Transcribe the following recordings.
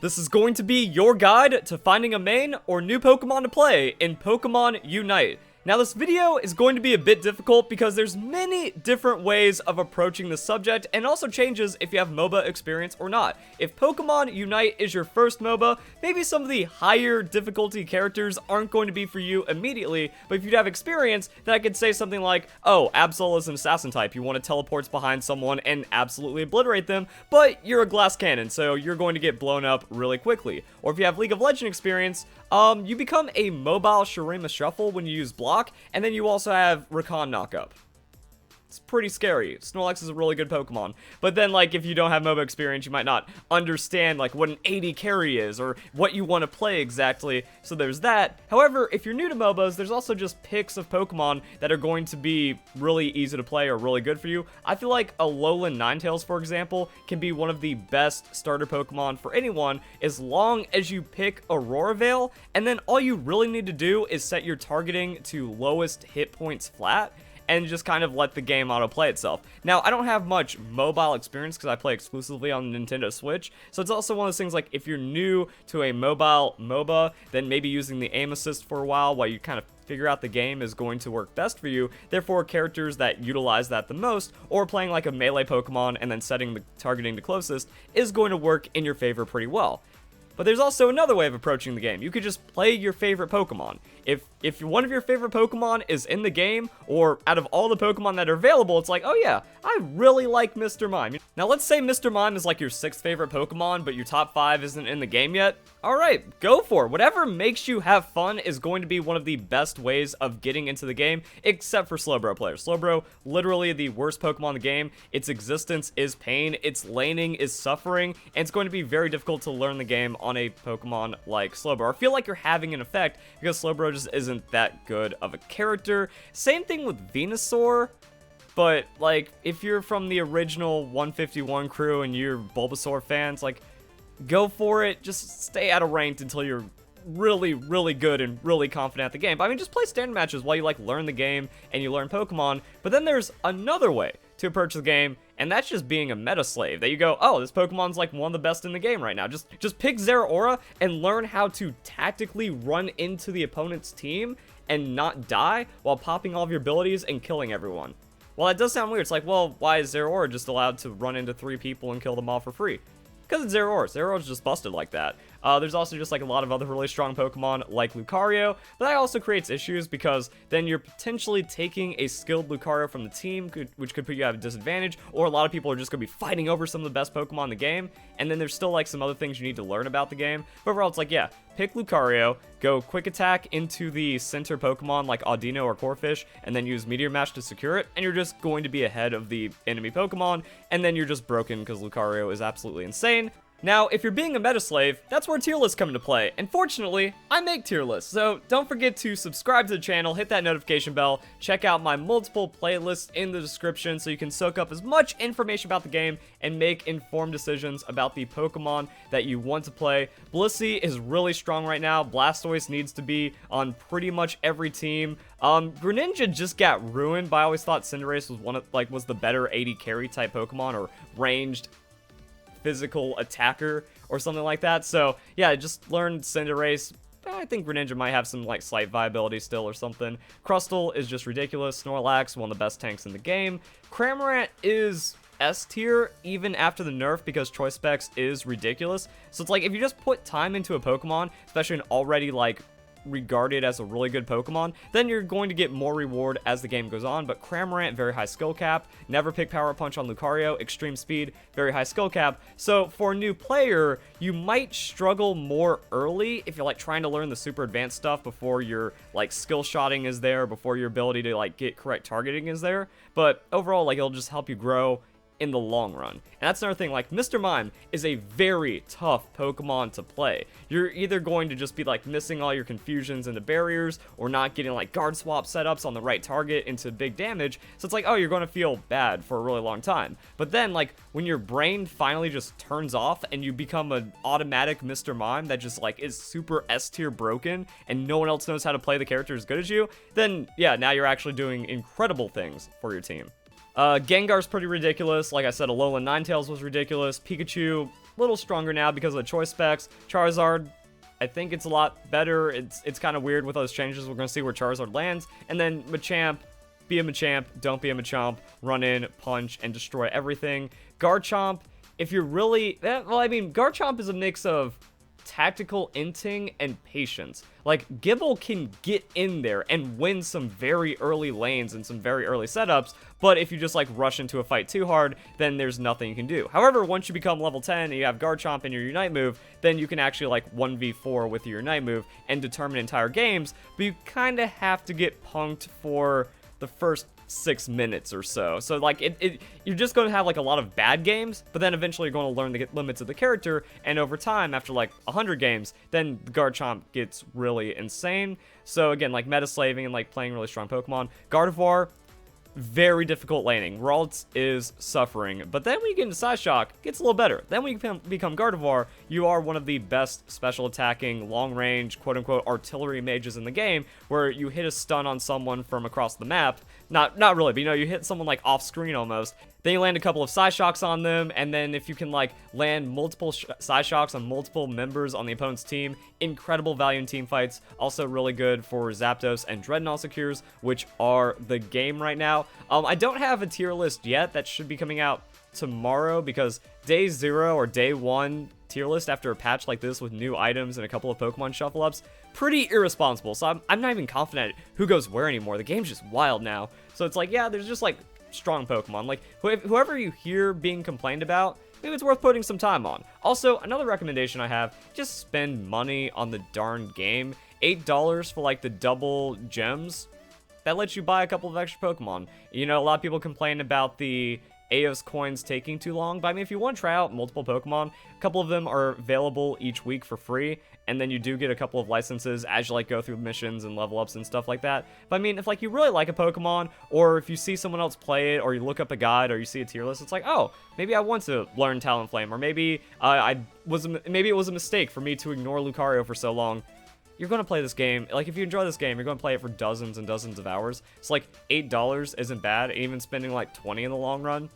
This is going to be your guide to finding a main or new Pokemon to play in Pokemon Unite. Now this video is going to be a bit difficult because there's many different ways of approaching the subject, and also changes if you have MOBA experience or not. If Pokemon Unite is your first MOBA, maybe some of the higher difficulty characters aren't going to be for you immediately, but if you have experience, then I could say something like, oh, Absol is an assassin type, you want to teleport behind someone and absolutely obliterate them, but you're a glass cannon, so you're going to get blown up really quickly. Or if you have League of Legends experience, you become a mobile Shurima Shuffle when you use block, and then you also have Recon Knockup. It's pretty scary. Snorlax is a really good Pokemon. But then, like, if you don't have MOBA experience, you might not understand, like, what an AD carry is, or what you want to play exactly, so there's that. However, if you're new to MOBAs, there's also just picks of Pokemon that are going to be really easy to play or really good for you. I feel like Alolan Ninetales, for example, can be one of the best starter Pokemon for anyone, as long as you pick Aurora Veil, and then all you really need to do is set your targeting to lowest hit points flat, and just kind of let the game autoplay itself. Now, I don't have much mobile experience because I play exclusively on the Nintendo Switch, so it's also one of those things like if you're new to a mobile MOBA, then maybe using the aim assist for a while you kind of figure out the game is going to work best for you. Therefore, characters that utilize that the most, or playing like a melee Pokemon and then setting the targeting to closest, is going to work in your favor pretty well. But there's also another way of approaching the game. You could just play your favorite Pokemon. If one of your favorite Pokemon is in the game, or out of all the Pokemon that are available, it's like, oh yeah, I really like Mr. Mime. Now let's say Mr. Mime is like your 6th favorite Pokemon, but your top 5 isn't in the game yet. Alright, go for it. Whatever makes you have fun is going to be one of the best ways of getting into the game, except for Slowbro players. Slowbro, literally the worst Pokemon in the game. Its existence is pain, its laning is suffering, and it's going to be very difficult to learn the game on a Pokemon like Slowbro. I feel like you're having an effect because Slowbro just isn't that good of a character. Same thing with Venusaur, but like if you're from the original 151 crew and you're Bulbasaur fans, like go for it. Just stay out of ranked until you're really good and really confident at the game. But I mean, just play standard matches while you like learn the game and you learn Pokemon. But then there's another way to approach the game, and that's just being a meta slave. That you go, oh, this Pokemon's like one of the best in the game right now. Just pick Zeraora and learn how to tactically run into the opponent's team and not die while popping all of your abilities and killing everyone. Well, that does sound weird. It's like, well, why is Zeraora just allowed to run into 3 people and kill them all for free? Because it's Zeraora. Zeraora's just busted like that. There's also just like a lot of other really strong Pokemon like Lucario, but that also creates issues because then you're potentially taking a skilled Lucario from the team, which could put you at a disadvantage, or a lot of people are just going to be fighting over some of the best Pokemon in the game, and then there's still like some other things you need to learn about the game. But overall, it's like, yeah, pick Lucario, go quick attack into the center Pokemon like Audino or Corphish, and then use Meteor Mash to secure it, and you're just going to be ahead of the enemy Pokemon, and then you're just broken because Lucario is absolutely insane. Now, if you're being a meta slave, that's where tier lists come into play, and fortunately, I make tier lists, so don't forget to subscribe to the channel, hit that notification bell, check out my multiple playlists in the description so you can soak up as much information about the game and make informed decisions about the Pokemon that you want to play. Blissey is really strong right now. Blastoise needs to be on pretty much every team. Greninja just got ruined, but I always thought Cinderace was was the better AD carry type Pokemon, or ranged physical attacker or something like that. So yeah, just learn Cinderace. I think Greninja might have some like slight viability still or something. Crustle is just ridiculous. Snorlax, one of the best tanks in the game. Cramorant is S tier even after the nerf because Choice Specs is ridiculous. So it's like if you just put time into a Pokemon, especially an already like regarded as a really good Pokemon, then you're going to get more reward as the game goes on. But Cramorant, very high skill cap. Never pick Power Punch on Lucario. Extreme speed, very high skill cap. So for a new player, you might struggle more early if you're like trying to learn the super advanced stuff before your like skill shotting is there, before your ability to like get correct targeting is there. But overall, like it'll just help you grow in the long run. And that's another thing, like Mr. Mime is a very tough Pokemon to play. You're either going to just be like missing all your confusions into barriers, or not getting like guard swap setups on the right target into big damage, so it's like, oh, you're going to feel bad for a really long time. But then like when your brain finally just turns off and you become an automatic Mr. Mime that just like is super S tier broken and no one else knows how to play the character as good as you, then yeah, now you're actually doing incredible things for your team. Gengar's pretty ridiculous. Like I said, Alolan Ninetales was ridiculous. Pikachu, a little stronger now because of the choice specs. Charizard, I think it's a lot better. It's kind of weird with those changes. We're going to see where Charizard lands. And then Machamp, be a Machamp, don't be a Machamp. Run in, punch, and destroy everything. Garchomp, if you're really... well, I mean, Garchomp is a mix of tactical inting and patience. Like, Gible can get in there and win some very early lanes and some very early setups, but if you just like rush into a fight too hard, then there's nothing you can do. However, once you become level 10 and you have Garchomp in your Unite move, then you can actually like 1v4 with your Unite move and determine entire games, but you kind of have to get punked for the first 6 minutes or so. So like you're just going to have like a lot of bad games, but then eventually you're going to learn the limits of the character, and over time, after like 100 games, then Garchomp gets really insane. So again, like meta slaving and like playing really strong Pokemon. Gardevoir, very difficult laning. Ralts is suffering, but then when you get into Psyshock, it gets a little better. Then when you become Gardevoir, you are one of the best special attacking, long-range, quote-unquote, artillery mages in the game, where you hit a stun on someone from across the map. Not really, but you know, you hit someone like off-screen almost. Then you land a couple of Psyshocks on them, and then if you can like land multiple Psyshocks on multiple members on the opponent's team, incredible value in team fights. Also really good for Zapdos and Dreadnought secures, which are the game right now. I don't have a tier list yet. That should be coming out tomorrow, because day 0 or day 1 tier list after a patch like this with new items and a couple of Pokemon shuffle ups, pretty irresponsible. So I'm not even confident who goes where anymore. The game's just wild now. So it's like, yeah, there's just like strong Pokemon. Like whoever you hear being complained about, maybe it's worth putting some time on. Also, another recommendation I have, just spend money on the darn game. $8 for like the double gems. That lets you buy a couple of extra Pokemon. You know, a lot of people complain about the Aeos coins taking too long, but I mean, if you want to try out multiple Pokemon, a couple of them are available each week for free, and then you do get a couple of licenses as you like go through missions and level ups and stuff like that. But I mean, if like you really like a Pokemon, or if you see someone else play it, or you look up a guide, or you see a tier list, it's like, oh, maybe I want to learn Talonflame, or maybe maybe it was a mistake for me to ignore Lucario for so long. You're going to play this game. Like, if you enjoy this game, you're going to play it for dozens and dozens of hours. It's like $8 isn't bad, even spending like 20 in the long run.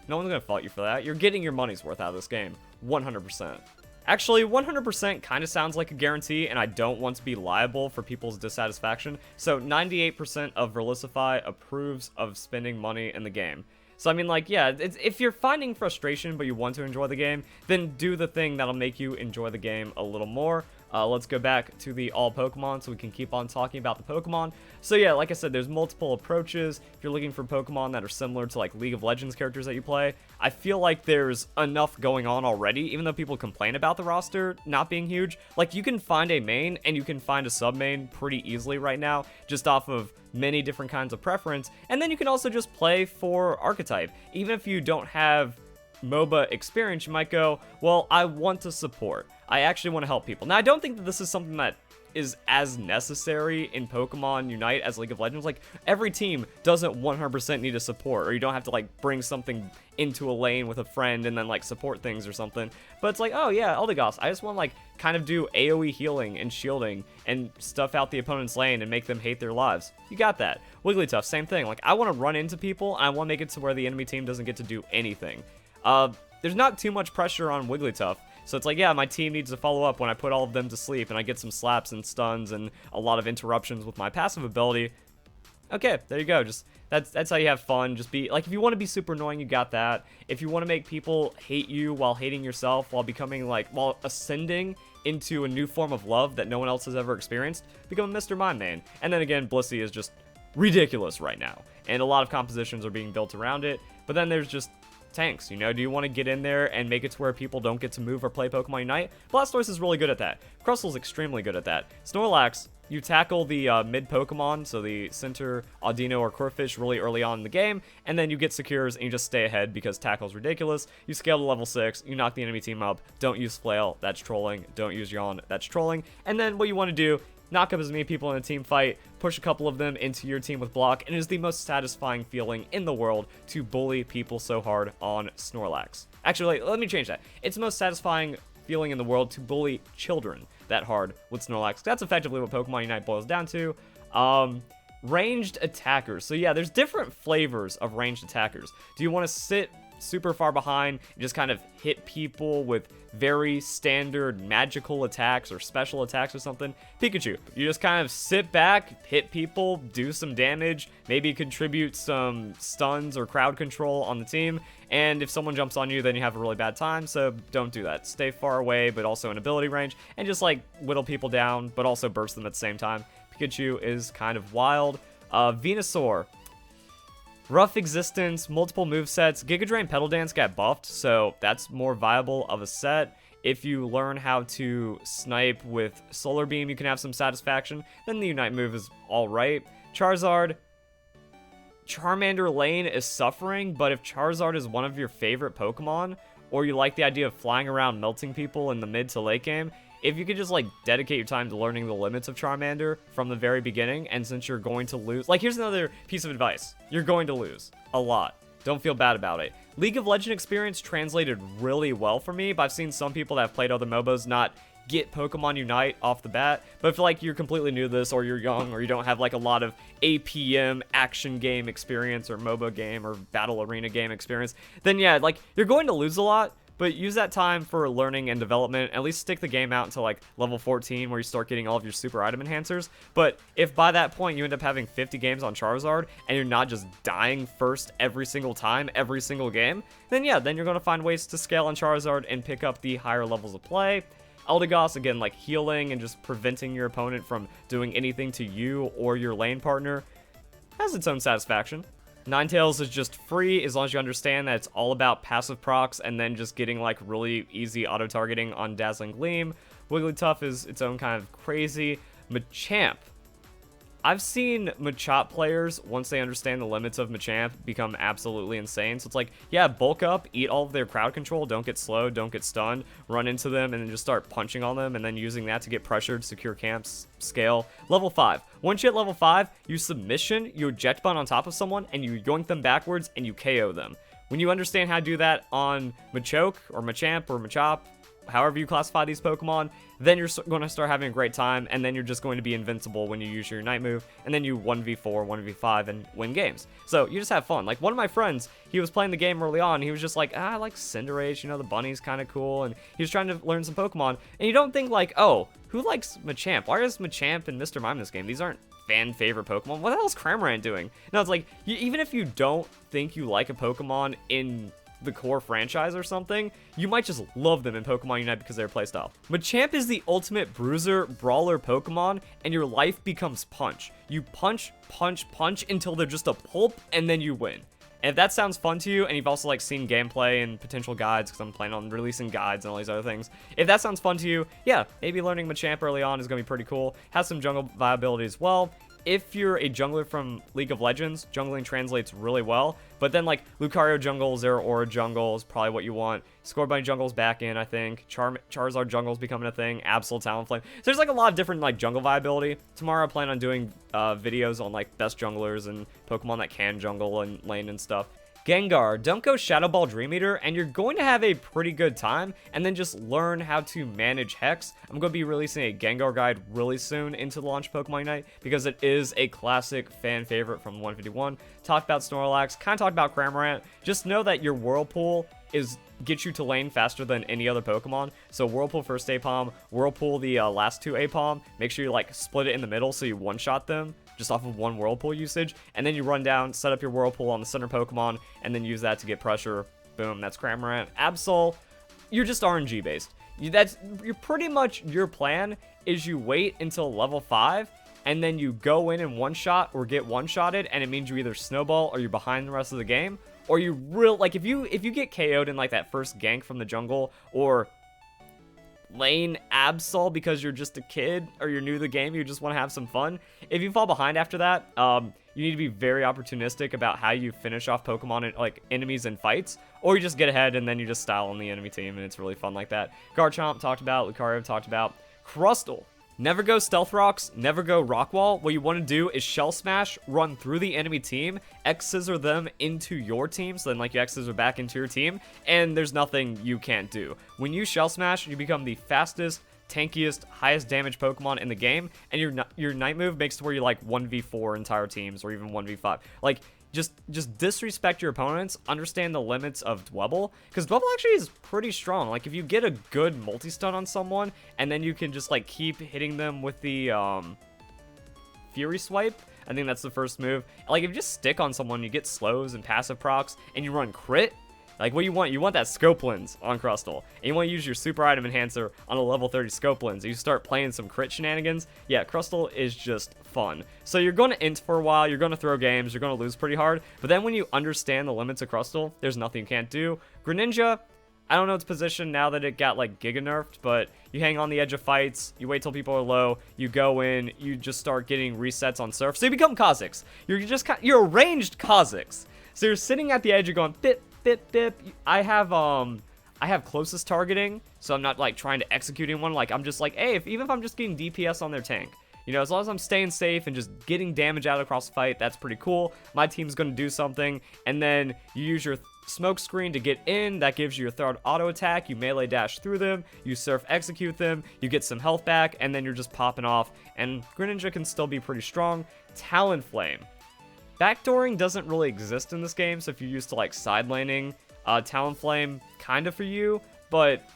No one's going to fault you for that. You're getting your money's worth out of this game. 100%. Actually, 100% kind of sounds like a guarantee, and I don't want to be liable for people's dissatisfaction. So 98% of Verlisify approves of spending money in the game. So I mean, like, yeah, if you're finding frustration but you want to enjoy the game, then do the thing that'll make you enjoy the game a little more. Let's go back to the all Pokemon so we can keep on talking about the Pokemon. So yeah, like I said, there's multiple approaches. If you're looking for Pokemon that are similar to like League of Legends characters that you play, I feel like there's enough going on already, even though people complain about the roster not being huge. Like, you can find a main and you can find a sub-main pretty easily right now, just off of many different kinds of preference. And then you can also just play for archetype. Even if you don't have MOBA experience, you might go, well, I want to support. I actually want to help people. Now, I don't think that this is something that is as necessary in Pokemon Unite as League of Legends. Like, every team doesn't 100% need a support, or you don't have to like bring something into a lane with a friend and then like support things or something. But it's like, oh yeah, Eldegoss, I just want to like kind of do AoE healing and shielding and stuff out the opponent's lane and make them hate their lives. You got that. Wigglytuff, same thing. Like, I want to run into people and I want to make it to where the enemy team doesn't get to do anything. There's not too much pressure on Wigglytuff. So it's like, yeah, my team needs to follow up when I put all of them to sleep and I get some slaps and stuns and a lot of interruptions with my passive ability. Okay, there you go. Just that's how you have fun. Just be like, if you want to be super annoying, you got that. If you want to make people hate you while hating yourself, while becoming like, while ascending into a new form of love that no one else has ever experienced, become a Mr. Mime main. And then again, Blissey is just ridiculous right now. And a lot of compositions are being built around it. But then there's just tanks, you know. Do you want to get in there and make it to where people don't get to move or play Pokemon Unite? Blastoise is really good at that. Crustle's extremely good at that. Snorlax, you tackle the mid Pokemon, so the Center, Audino, or Corphish really early on in the game, and then you get Secures and you just stay ahead because Tackle's ridiculous. You scale to level 6, you knock the enemy team up, don't use Flail, that's trolling, don't use Yawn, that's trolling, and then what you want to do, knock up as many people in a team fight, push a couple of them into your team with block, and it is the most satisfying feeling in the world to bully people so hard on Snorlax. Actually, let me change that. It's the most satisfying feeling in the world to bully children that hard with Snorlax. That's effectively what Pokemon Unite boils down to. Ranged attackers. So yeah, there's different flavors of ranged attackers. Do you want to sit super far behind and just kind of hit people with very standard magical attacks or special attacks or something? Pikachu. You just kind of sit back, hit people, do some damage, maybe contribute some stuns or crowd control on the team, and if someone jumps on you, then you have a really bad time, so don't do that. Stay far away, but also in ability range, and just like whittle people down, but also burst them at the same time. Pikachu is kind of wild. Venusaur. Rough existence, multiple movesets. Giga Drain Pedal Dance got buffed, so that's more viable of a set. If you learn how to snipe with Solar Beam, you can have some satisfaction. Then the Unite move is alright. Charizard. Charmander lane is suffering, but if Charizard is one of your favorite Pokemon, or you like the idea of flying around melting people in the mid to late game, if you could just, like, dedicate your time to learning the limits of Charmander from the very beginning, and since you're going to lose... Like, here's another piece of advice. You're going to lose. A lot. Don't feel bad about it. League of Legends experience translated really well for me, but I've seen some people that have played other MOBAs not get Pokemon Unite off the bat. But if, like, you're completely new to this, or you're young, or you don't have, like, a lot of APM action game experience, or MOBA game, or Battle Arena game experience, then, yeah, like, you're going to lose a lot. But use that time for learning and development. At least stick the game out until like level 14 where you start getting all of your super item enhancers. But if by that point you end up having 50 games on Charizard and you're not just dying first every single time, every single game, then yeah, then you're going to find ways to scale on Charizard and pick up the higher levels of play. Eldegoss, again, like healing and just preventing your opponent from doing anything to you or your lane partner, has its own satisfaction. Ninetales is just free as long as you understand that it's all about passive procs and then just getting like really easy auto-targeting on Dazzling Gleam. Wigglytuff is its own kind of crazy. Machamp. I've seen Machop players, once they understand the limits of Machamp, become absolutely insane. So it's like, yeah, bulk up, eat all of their crowd control, don't get slowed, don't get stunned, run into them, and then just start punching on them, and then using that to get pressured, secure camps, scale. Level 5. Once you hit level 5, you submission, you eject button on top of someone, and you yoink them backwards, and you KO them. When you understand how to do that on Machoke, or Machamp, or Machop, however you classify these Pokemon, then you're going to start having a great time, and then you're just going to be invincible when you use your Unite move, and then you 1v4, 1v5, and win games. So you just have fun. Like, one of my friends, he was playing the game early on, he was just like, I like Cinderace, you know, the bunny's kind of cool, and he was trying to learn some Pokemon, and you don't think like, oh, who likes Machamp? Why is Machamp and Mr. Mime in this game? These aren't fan favorite Pokemon. What the hell is Cramorant doing? No, it's like, even if you don't think you like a Pokemon in the core franchise or something, you might just love them in Pokemon Unite because of their playstyle. Machamp is the ultimate bruiser, brawler Pokemon, and your life becomes punch. You punch, punch, punch until they're just a pulp, and then you win. And if that sounds fun to you, and you've also like seen gameplay and potential guides, because I'm planning on releasing guides and all these other things, if that sounds fun to you, yeah, maybe learning Machamp early on is going to be pretty cool. Has some jungle viability as well. If you're a jungler from League of Legends, jungling translates really well. But then, like, Lucario jungle, Zeraora jungle is probably what you want. Scorbunny jungle's back in, I think. Charizard jungle's becoming a thing. Absol, Talonflame. So there's, like, a lot of different, like, jungle viability. Tomorrow I plan on doing videos on, like, best junglers and Pokemon that can jungle and lane and stuff. Gengar, don't go Shadow Ball Dream Eater, and you're going to have a pretty good time, and then just learn how to manage Hex. I'm going to be releasing a Gengar guide really soon into the launch of Pokemon Unite, because it is a classic fan favorite from 151. Talked about Snorlax, kind of talked about Cramorant. Just know that your Whirlpool gets you to lane faster than any other Pokemon. So Whirlpool first Apom, Whirlpool the last two Apom. Make sure you like split it in the middle so you one-shot them just off of one Whirlpool usage, and then you run down, set up your Whirlpool on the center Pokemon, and then use that to get pressure. Boom, that's Cramorant. Absol, you're just RNG based. You're pretty much, your plan is you wait until level 5, and then you go in and one-shot or get one-shotted, and it means you either snowball or you're behind the rest of the game, or you like if you get KO'd in like that first gank from the jungle, or lane Absol because you're just a kid or you're new to the game, you just want to have some fun. If you fall behind after that, you need to be very opportunistic about how you finish off Pokemon and like enemies in fights, or you just get ahead and then you just style on the enemy team, and it's really fun like that. Garchomp talked about, Lucario talked about. Crustle. Never go Stealth Rocks, never go Rock Wall. What you want to do is Shell Smash, run through the enemy team, X-Scissor them into your team, so then like you X-Scissor back into your team, and there's nothing you can't do. When you Shell Smash, you become the fastest tankiest, highest damage Pokemon in the game, and your Night move makes it where you like 1v4 entire teams or even 1v5. Like, just disrespect your opponents, understand the limits of Dwebble, because Dwebble actually is pretty strong. Like, if you get a good multi-stun on someone, and then you can just, like, keep hitting them with the, Fury Swipe, I think that's the first move. Like, if you just stick on someone, you get slows and passive procs, and you run crit, like, what you want? You want that scope lens on Crustle, and you want to use your super item enhancer on a level 30 scope lens. You start playing some crit shenanigans. Yeah, Crustle is just fun. So you're going to int for a while, you're going to throw games, you're going to lose pretty hard, but then when you understand the limits of Crustle, there's nothing you can't do. Greninja, I don't know its position now that it got, like, giga nerfed, but you hang on the edge of fights, you wait till people are low, you go in, you just start getting resets on Surf, so you become Kha'Zix. You're a ranged Kha'Zix. So you're sitting at the edge, you're going, bip, bip, bip. I have closest targeting, so I'm not, like, trying to execute anyone. Like, I'm just like, hey, even if I'm just getting DPS on their tank, you know, as long as I'm staying safe and just getting damage out across the fight, that's pretty cool. My team's going to do something, and then you use your smoke screen to get in. That gives you your third auto attack. You melee dash through them, you surf execute them, you get some health back, and then you're just popping off, and Greninja can still be pretty strong. Talonflame. Backdooring doesn't really exist in this game, so if you're used to, like, side laning, Talonflame kind of for you, but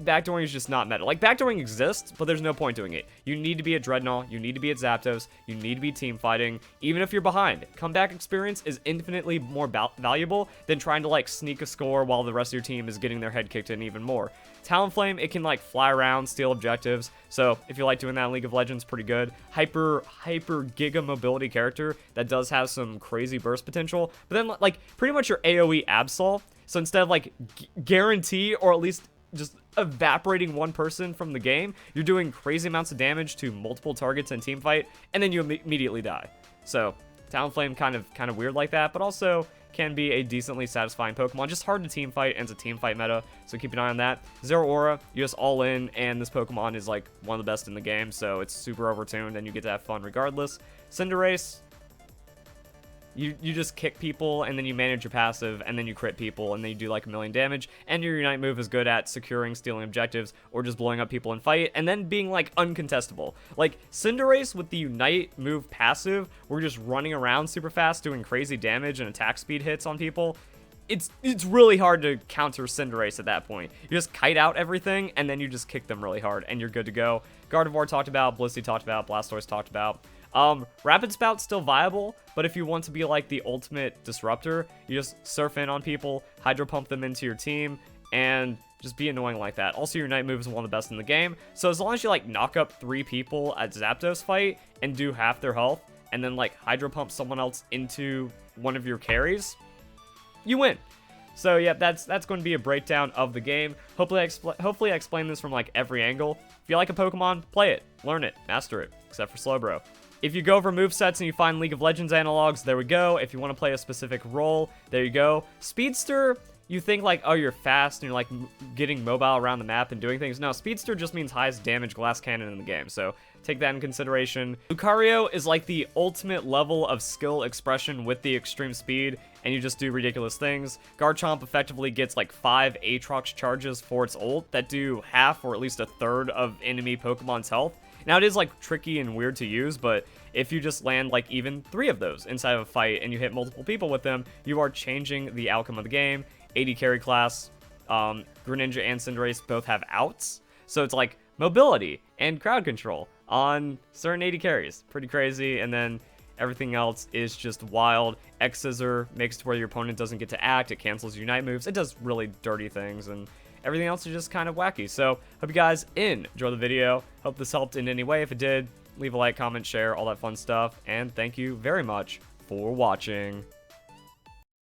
backdooring is just not meta. Like, backdooring exists, but there's no point doing it. You need to be at Dreadnought, you need to be at Zapdos, you need to be team fighting, even if you're behind. Comeback experience is infinitely more valuable than trying to, like, sneak a score while the rest of your team is getting their head kicked in even more. Talonflame, it can, like, fly around, steal objectives, so if you like doing that in League of Legends, pretty good. Hyper giga mobility character that does have some crazy burst potential, but then, like, pretty much your AoE Absol, so instead of, like, guarantee, or at least just evaporating one person from the game, you're doing crazy amounts of damage to multiple targets in team fight, and then you immediately die. So Talonflame kind of weird like that, but also can be a decently satisfying Pokemon. Just hard to team fight, and it's a team fight meta, so keep an eye on that. Zero Aura, you just all in, and this Pokemon is, like, one of the best in the game, so it's super overtuned, and you get to have fun regardless. Cinderace, you just kick people, and then you manage your passive, and then you crit people, and then you do like 1,000,000 damage, and your Unite move is good at securing, stealing objectives, or just blowing up people in fight, and then being, like, uncontestable. Like, Cinderace with the Unite move passive, we're just running around super fast, doing crazy damage and attack speed hits on people. It's really hard to counter Cinderace at that point. You just kite out everything, and then you just kick them really hard, and you're good to go. Gardevoir talked about, Blissey talked about, Blastoise talked about. Rapid Spout's still viable, but if you want to be like the ultimate disruptor, you just surf in on people, Hydro Pump them into your team, and just be annoying like that. Also, your Night move is one of the best in the game, so as long as you, like, knock up 3 people at Zapdos fight and do half their health, and then, like, Hydro Pump someone else into one of your carries, you win. So yeah, that's going to be a breakdown of the game. Hopefully I explain this from, like, every angle. If you like a Pokemon, play it, learn it, master it, except for Slowbro. If you go for movesets and you find League of Legends analogs, there we go. If you want to play a specific role, there you go. Speedster, you think, like, oh, you're fast and you're, like, getting mobile around the map and doing things. No, Speedster just means highest damage glass cannon in the game, so take that in consideration. Lucario is, like, the ultimate level of skill expression with the extreme speed, and you just do ridiculous things. Garchomp effectively gets, like, 5 Aatrox charges for its ult that do half or at least a third of enemy Pokemon's health. Now, it is, like, tricky and weird to use, but if you just land, like, even 3 of those inside of a fight and you hit multiple people with them, you are changing the outcome of the game. 80 carry class, Greninja and Cinderace both have outs, so it's, like, mobility and crowd control on certain 80 carries. Pretty crazy, and then everything else is just wild. X-Scissor makes it to where your opponent doesn't get to act, it cancels Unite moves, it does really dirty things, and everything else is just kind of wacky. So, hope you guys enjoy the video. Hope this helped in any way. If it did, leave a like, comment, share, all that fun stuff. And thank you very much for watching.